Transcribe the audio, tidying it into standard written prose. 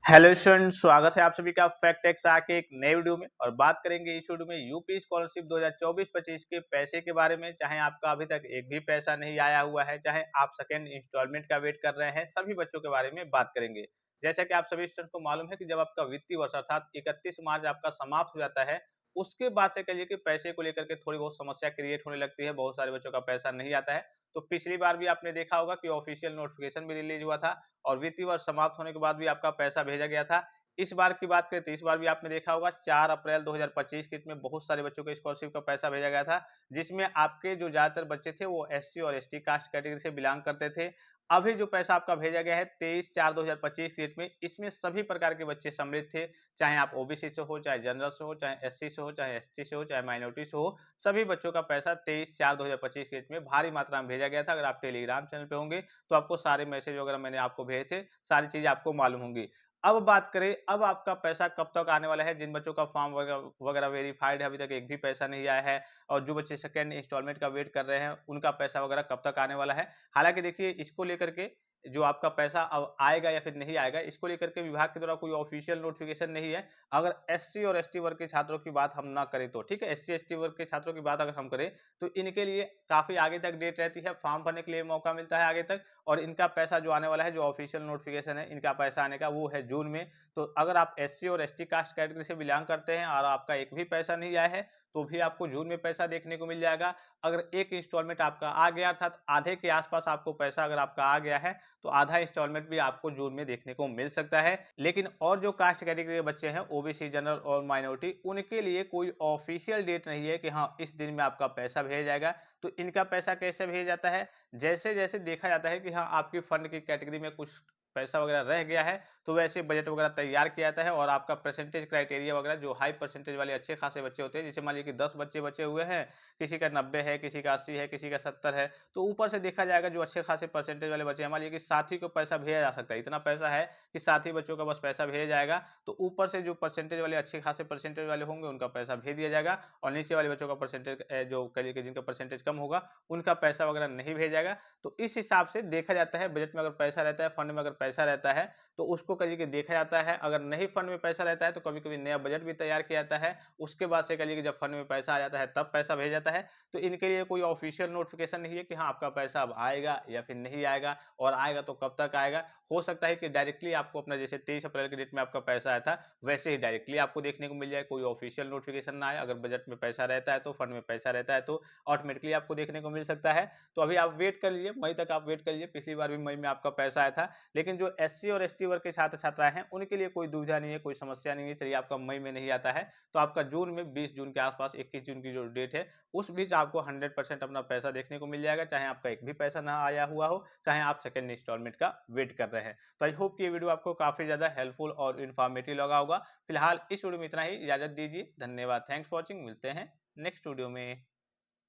Hello student, स्वागत है आप सभी का फैक्ट टेक्स आके एक नए वीडियो में। और बात करेंगे इस वीडियो में यूपी स्कॉलरशिप 2024-25 के पैसे के बारे में। चाहे आपका अभी तक एक भी पैसा नहीं आया हुआ है, चाहे आप सेकेंड इंस्टॉलमेंट का वेट कर रहे हैं, सभी बच्चों के बारे में बात करेंगे। जैसा कि आप सभी स्टूडेंट को मालूम है कि जब आपका वित्तीय वर्ष अर्थात 31 मार्च आपका समाप्त हो जाता है, उसके बाद से कहिए कि पैसे को लेकर के थोड़ी बहुत समस्या क्रिएट होने लगती है। बहुत सारे बच्चों का पैसा नहीं आता है। तो पिछली बार भी आपने देखा होगा कि ऑफिशियल नोटिफिकेशन भी रिलीज हुआ था और वित्तीय वर्ष समाप्त होने के बाद भी आपका पैसा भेजा गया था। इस बार की बात करें तो इस बार भी आपने देखा होगा 4 अप्रैल 2025 के में बहुत सारे बच्चों को स्कॉलरशिप का पैसा भेजा गया था, जिसमें आपके जो ज्यादातर बच्चे थे वो एससी और एसटी कास्ट कैटेगरी से बिलोंग करते थे। अभी जो पैसा आपका भेजा गया है 23/4/2025 डेट में, इसमें सभी प्रकार के बच्चे सम्मिलित थे। चाहे आप ओबीसी से हो, चाहे जनरल से हो, चाहे एससी से हो, चाहे एसटी से हो, चाहे माइनॉरिटी से हो, सभी बच्चों का पैसा 23/4/2025 डेट में भारी मात्रा में भेजा गया था। अगर आप टेलीग्राम चैनल पे होंगे तो आपको सारे मैसेज वगैरह मैंने आपको भेजे थे, सारी चीजें आपको मालूम होंगी। अब बात करें, अब आपका पैसा कब तक आने वाला है। जिन बच्चों का फॉर्म वगैरह वगैरह वेरीफाइड है, अभी तक एक भी पैसा नहीं आया है, और जो बच्चे सेकंड इंस्टॉलमेंट का वेट कर रहे हैं, उनका पैसा वगैरह कब तक आने वाला है। हालांकि देखिए, इसको लेकर के जो आपका पैसा अब आएगा या फिर नहीं आएगा, इसको लेकर के विभाग के द्वारा कोई ऑफिशियल नोटिफिकेशन नहीं है। अगर एससी और एसटी वर्ग के छात्रों की बात हम ना करें तो ठीक है, एससी एसटी वर्ग के छात्रों की बात अगर हम करें तो इनके लिए काफी आगे तक डेट रहती है, फॉर्म भरने के लिए मौका मिलता है आगे तक। और इनका पैसा जो आने वाला है, जो ऑफिशियल नोटिफिकेशन है इनका पैसा आने का, वो है जून में। तो अगर आप एससी और एसटी कास्ट कैटेगरी से बिलोंग करते हैं और आपका एक भी पैसा नहीं आया है, तो भी आपको जून में पैसा देखने को मिल जाएगा। अगर एक इंस्टॉलमेंट आपका आ गया, अर्थात आधे के आसपास आपको पैसा अगर आपका आ गया है, तो आधा इंस्टॉलमेंट भी आपको जून में देखने को मिल सकता है। लेकिन और जो कास्ट कैटेगरी के बच्चे हैं, ओबीसी, जनरल और माइनॉरिटी, उनके लिए कोई ऑफिशियल डेट नहीं है कि हाँ इस दिन में आपका पैसा भेजा जाएगा। तो इनका पैसा कैसे भेजा जाता है, जैसे जैसे देखा जाता है कि हाँ आपकी फंड की कैटेगरी में कुछ पैसा वगैरह रह गया है, तो वैसे बजट वगैरह तैयार किया जाता है। और आपका परसेंटेज क्राइटेरिया वगैरह, जो हाई परसेंटेज वाले अच्छे खासे बच्चे होते हैं, जैसे मान लीजिए कि 10 बच्चे बचे हुए हैं, किसी का 90 है, किसी का 80 है, किसी का 70 है, तो ऊपर से देखा जाएगा जो अच्छे खासे परसेंटेज वाले बच्चे हैं, मान लीजिए कि साथी को पैसा भेजा जा सकता है, इतना पैसा है कि साथी बच्चों का बस पैसा भेजा जाएगा। तो ऊपर से जो परसेंटेज वाले अच्छे खासे परसेंटेज वाले होंगे उनका पैसा भेज दिया जाएगा, और नीचे वाले बच्चों का परसेंटेज जो कहिए कि जिनका परसेंटेज कम होगा, उनका पैसा वगैरह नहीं भेजा जाएगा। तो इस हिसाब से देखा जाता है, बजट में अगर पैसा रहता है, फंड में अगर पैसा रहता है, तो उसको कहिए कि देखा जाता है। अगर नहीं फंड में पैसा रहता है तो कभी कभी नया बजट भी तैयार किया जाता है, उसके बाद से कहिए कि जब फंड में पैसा आ जाता है तब पैसा भेजा जाता है। तो इनके लिए कोई ऑफिशियल नोटिफिकेशन नहीं है कि हाँ आपका पैसा अब आएगा या फिर नहीं आएगा, और आएगा तो कब तक आएगा। हो सकता है कि डायरेक्टली आपको अपना, जैसे 23 अप्रैल के डेट में आपका पैसा आया था, वैसे ही डायरेक्टली आपको देखने को मिल जाए, कोई ऑफिशियल नोटिफिकेशन ना आए। अगर बजट में पैसा रहता है, तो फंड में पैसा रहता है, तो ऑटोमेटिकली आपको देखने को मिल सकता है। तो अभी आप वेट कर लीजिए, मई तक आप वेट कर लीजिए। पिछली बार भी मई में आपका पैसा आया था। लेकिन जो एससी और एसटी वर्ग के छात्र छात्राएं हैं, उनके लिए कोई दुविधा नहीं है, कोई समस्या नहीं है। चलिए, आपका मई में नहीं आता है तो आपका जून में, 20 जून के आसपास, 21 जून की जो डेट है, उस बीच आपको 100% अपना पैसा देखने को मिल जाएगा, चाहे आपका एक भी पैसा ना आया हुआ हो, चाहे आप सेकंड इंस्टॉलमेंट का वेट कर रहे हैं। तो आई होप कि ये वीडियो आपको काफी ज्यादा हेल्पफुल और इन्फॉर्मेटिव लगा होगा। फिलहाल इस वीडियो में इतना ही, इजाजत दीजिए, धन्यवाद, थैंक्स फॉर वॉचिंग। मिलते हैं नेक्स्ट वीडियो में।